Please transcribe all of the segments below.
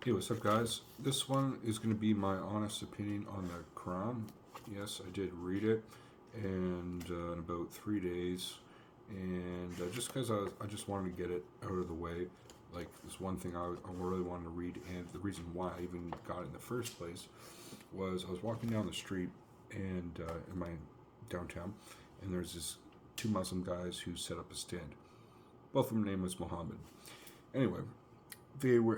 Hey, what's up, guys? This one is going to be my honest opinion on the Quran. Yes, I did read it, and in about 3 days, and just because I just wanted to get it out of the way. Like, this one thing I really wanted to read, and the reason why I even got it in the first place was I was walking down the street and in my downtown, and there's this two Muslim guys who set up a stand. Both of them name was Muhammad. Anyway,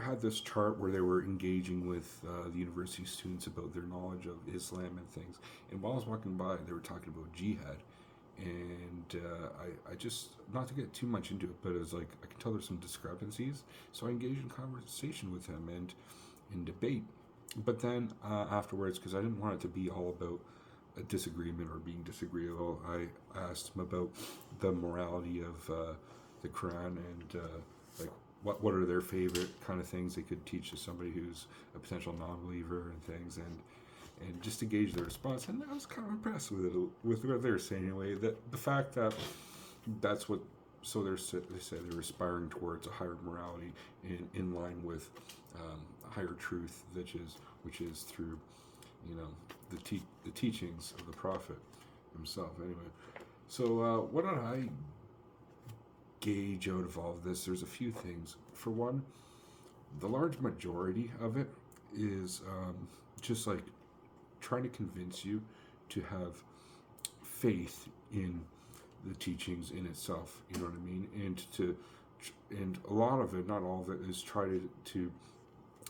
had this chart where they were engaging with the university students about their knowledge of Islam and things. And while I was walking by, they were talking about jihad, and I just, not to get too much into it, but it was like I can tell there's some discrepancies. So I engaged in conversation with him and in debate. But then afterwards, because I didn't want it to be all about a disagreement or being disagreeable, I asked him about the morality of the Quran and like what are their favorite kind of things they could teach to somebody who's a potential non-believer and things, and just to gauge their response. And I was kind of impressed with it, with what they were saying anyway. That the fact that that's what, so they say they're aspiring towards a higher morality in line with higher truth, which is through, you know, the teachings of the prophet himself. Anyway, so what did I gauge out of all of this? There's a few things. For one, the large majority of it is just like trying to convince you to have faith in the teachings in itself. You know what I mean? And a lot of it, not all of it, is try to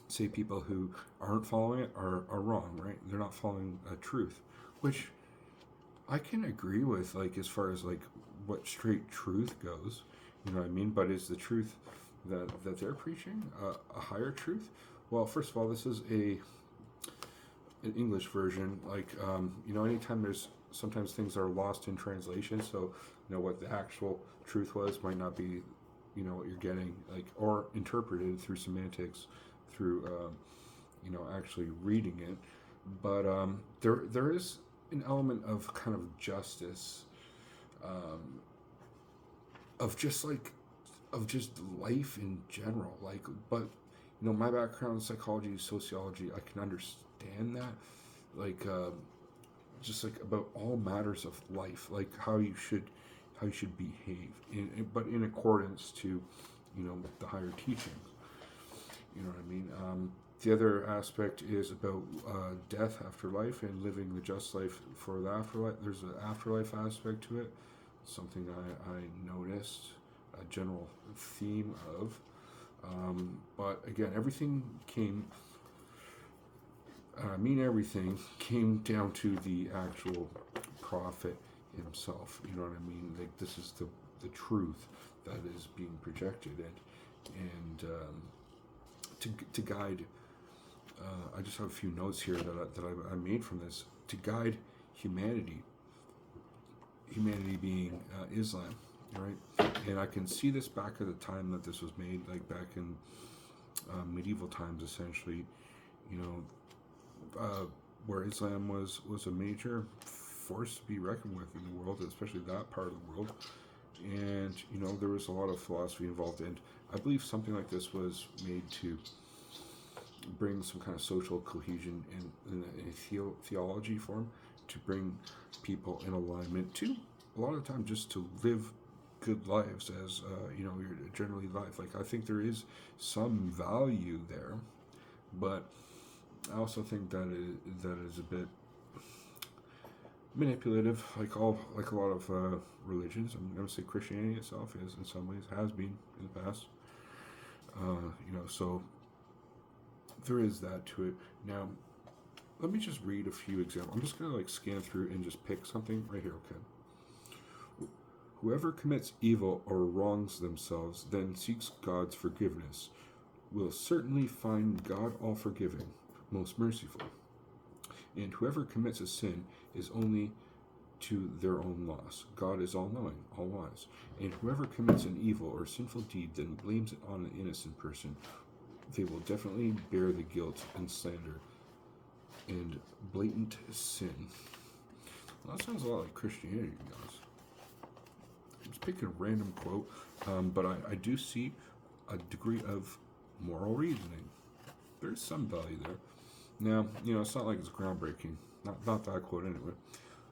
say people who aren't following it are wrong, right? They're not following a truth, which I can agree with, like, as far as like what straight truth goes. You know what I mean? But is the truth that they're preaching a higher truth? Well, first of all, this is an English version. Like, anytime there's sometimes things are lost in translation, so what the actual truth was might not be, what you're getting, like, or interpreted through semantics, through actually reading it. But there is an element of kind of justice, of just life in general. Like, but my background in psychology, sociology, I can understand that. Like, just like about all matters of life, like how you should behave, but in accordance to, the higher teachings. You know what I mean? The other aspect is about death after life and living the just life for the afterlife. There's an afterlife aspect to it, something I noticed, a general theme of. But again, everything came down to the actual prophet himself. You know what I mean? Like, this is the truth that is being projected, and to guide. I just have a few notes here that I made from this to guide humanity. Humanity being Islam, right? And I can see this back at the time that this was made, like back in medieval times, essentially. Where Islam was a major force to be reckoned with in the world, especially that part of the world. And there was a lot of philosophy involved, and I believe something like this was made to bring some kind of social cohesion in a theology form, to bring people in alignment, to a lot of the time just to live good lives as your generally life. Like, I think there is some value there, but I also think that is a bit manipulative, like a lot of religions. I'm going to say Christianity itself is, in some ways, has been in the past. So there is that to it. Now, let me just read a few examples. I'm just going to scan through and just pick something right here. Okay. Whoever commits evil or wrongs themselves, then seeks God's forgiveness, will certainly find God all forgiving, most merciful. And whoever commits a sin is only to their own loss. God is all-knowing, all-wise. And whoever commits an evil or sinful deed, then blames it on an innocent person, they will definitely bear the guilt and slander and blatant sin. Well, that sounds a lot like Christianity, guys. I'm just picking a random quote, but I do see a degree of moral reasoning. there's some value there. Now, it's not like it's groundbreaking. Not that quote anyway.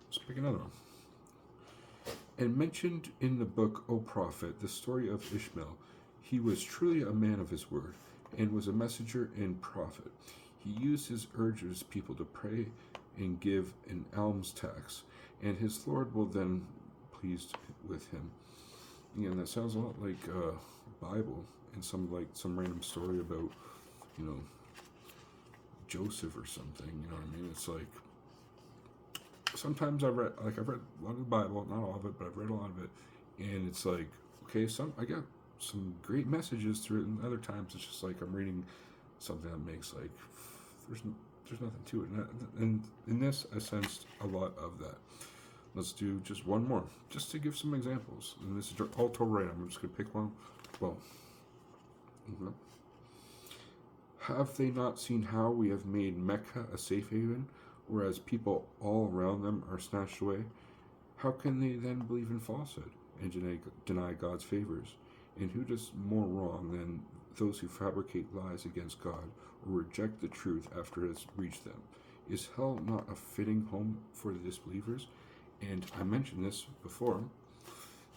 Let's pick another one. And mentioned in the book, O Prophet, the story of Ishmael. He was truly a man of his word, and was a messenger and prophet. He used his urges people to pray and give an alms tax, and his Lord will then pleased with him. Again, that sounds a lot like Bible and some random story about, Joseph or something. You know what I mean? It's like sometimes I've read a lot of the Bible, not all of it, but I've read a lot of it, and it's like, okay, I get some great messages through it, and other times it's just like I'm reading something that makes like there's nothing to it, and in this I sensed a lot of that. Let's do just one more, just to give some examples, and this is all total random. I'm just gonna pick one. Well, have they not seen how we have made Mecca a safe haven, whereas people all around them are snatched away? How can they then believe in falsehood and deny God's favors? And who does more wrong than those who fabricate lies against God or reject the truth after it has reached them? Is hell not a fitting home for the disbelievers? And I mentioned this before.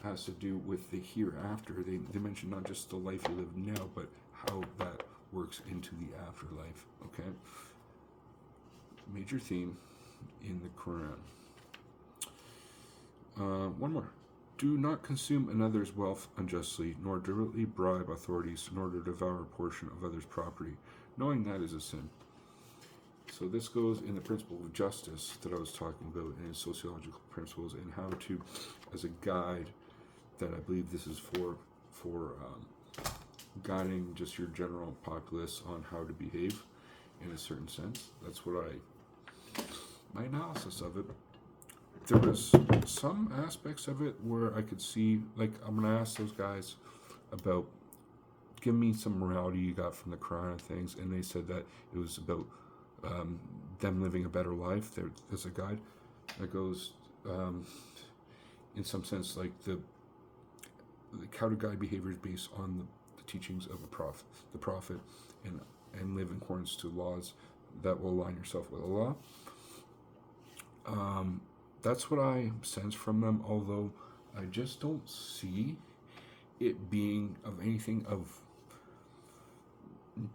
It has to do with the hereafter. They mention not just the life you live now, but how that works into the afterlife. Okay? Major theme in the Quran. One more. Do not consume another's wealth unjustly, nor deliberately bribe authorities, nor to devour a portion of others' property, knowing that is a sin. So this goes in the principle of justice that I was talking about in sociological principles, and how to, as a guide, that I believe this is for guiding just your general populace on how to behave in a certain sense. That's what my analysis of it. There was some aspects of it where I could see, like, I'm going to ask those guys about, give me some morality you got from the Quran and things, and they said that it was about them living a better life. There's a guide that goes, in some sense, like how to guide behaviors based on the teachings of the prophet, and live in accordance to laws that will align yourself with Allah. That's what I sense from them, although I just don't see it being of anything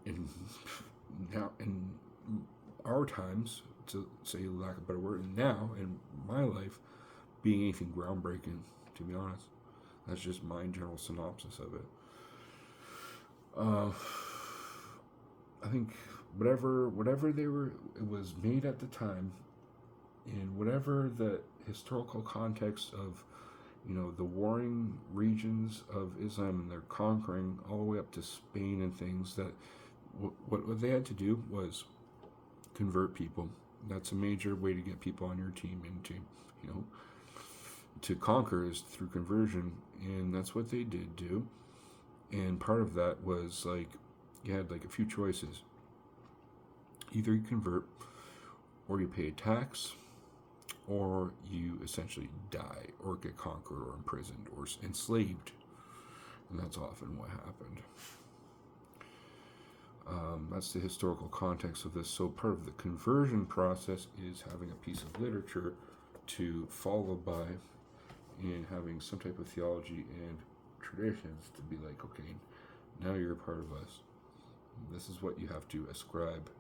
in our times, to say lack of a better word, and now in my life being anything groundbreaking, to be honest. That's just my general synopsis of it. I think whatever it was made at the time, in whatever the historical context of, the warring regions of Islam, and they're conquering all the way up to Spain and things, that what they had to do was convert people. That's a major way to get people on your team, and to conquer is through conversion, and that's what they did do. And part of that was like, you had like a few choices. Either you convert, or you pay a tax, or you essentially die, or get conquered, or imprisoned, or enslaved. And that's often what happened. That's the historical context of this. So part of the conversion process is having a piece of literature to follow by, and having some type of theology and traditions to be like, okay, now you're a part of us. This is what you have to ascribe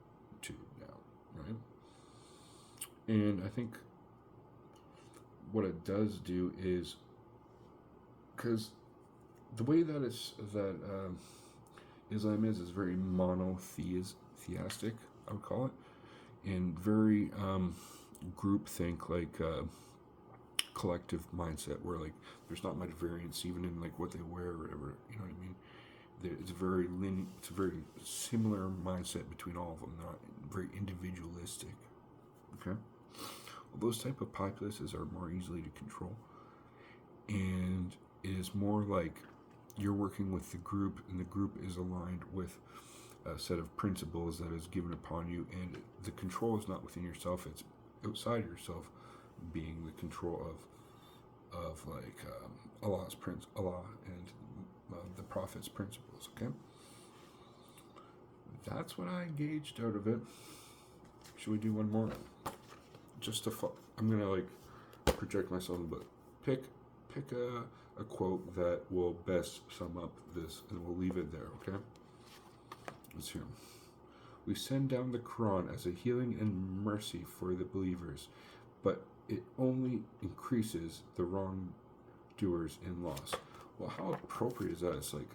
to now, right? And I think what it does do is, because the way that Islam is very monotheistic, I would call it, and very groupthink, like collective mindset, where like there's not much variance even in like what they wear or whatever. You know what I mean? It's a very similar mindset between all of them, not very individualistic. Okay, well, those type of populaces are more easily to control, and it is more like you're working with the group, and the group is aligned with a set of principles that is given upon you, and the control is not within yourself; it's outside yourself, being the control of like Allah and the Prophet's principles. Okay, that's what I gauged out of it. Should we do one more? Just to I'm gonna like project myself, but pick a quote that will best sum up this, and we'll leave it there. Okay. Let's hear 'em. We send down the Quran as a healing and mercy for the believers, but it only increases the wrongdoers in loss. Well, how appropriate is that? It's like,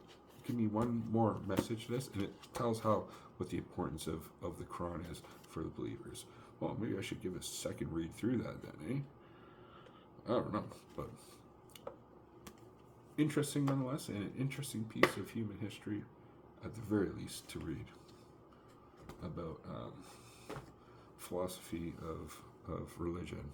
give me one more message to this, and it tells what the importance of the Quran is for the believers. Well, maybe I should give a second read through that then, eh? I don't know, but interesting nonetheless, and an interesting piece of human history, at the very least, to read about philosophy of religion.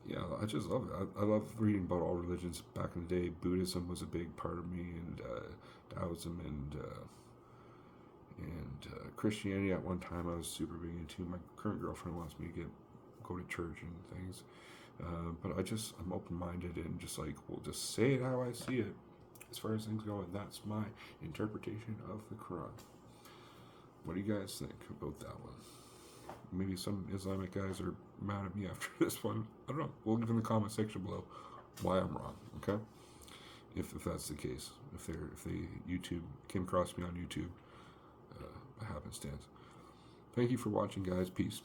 Yeah, I just love it. I love reading about all religions. Back in the day, Buddhism was a big part of me, and Taoism, and Christianity. At one time, I was super big into. My current girlfriend wants me to go to church and things, but I'm open-minded and just like, well, just say it how I see it, as far as things go, and that's my interpretation of the Quran. What do you guys think about that one? Maybe some Islamic guys are mad at me after this one. I don't know. We'll leave in the comment section below why I'm wrong. Okay, if that's the case, if they YouTube came across me on YouTube, by happenstance. Thank you for watching, guys. Peace.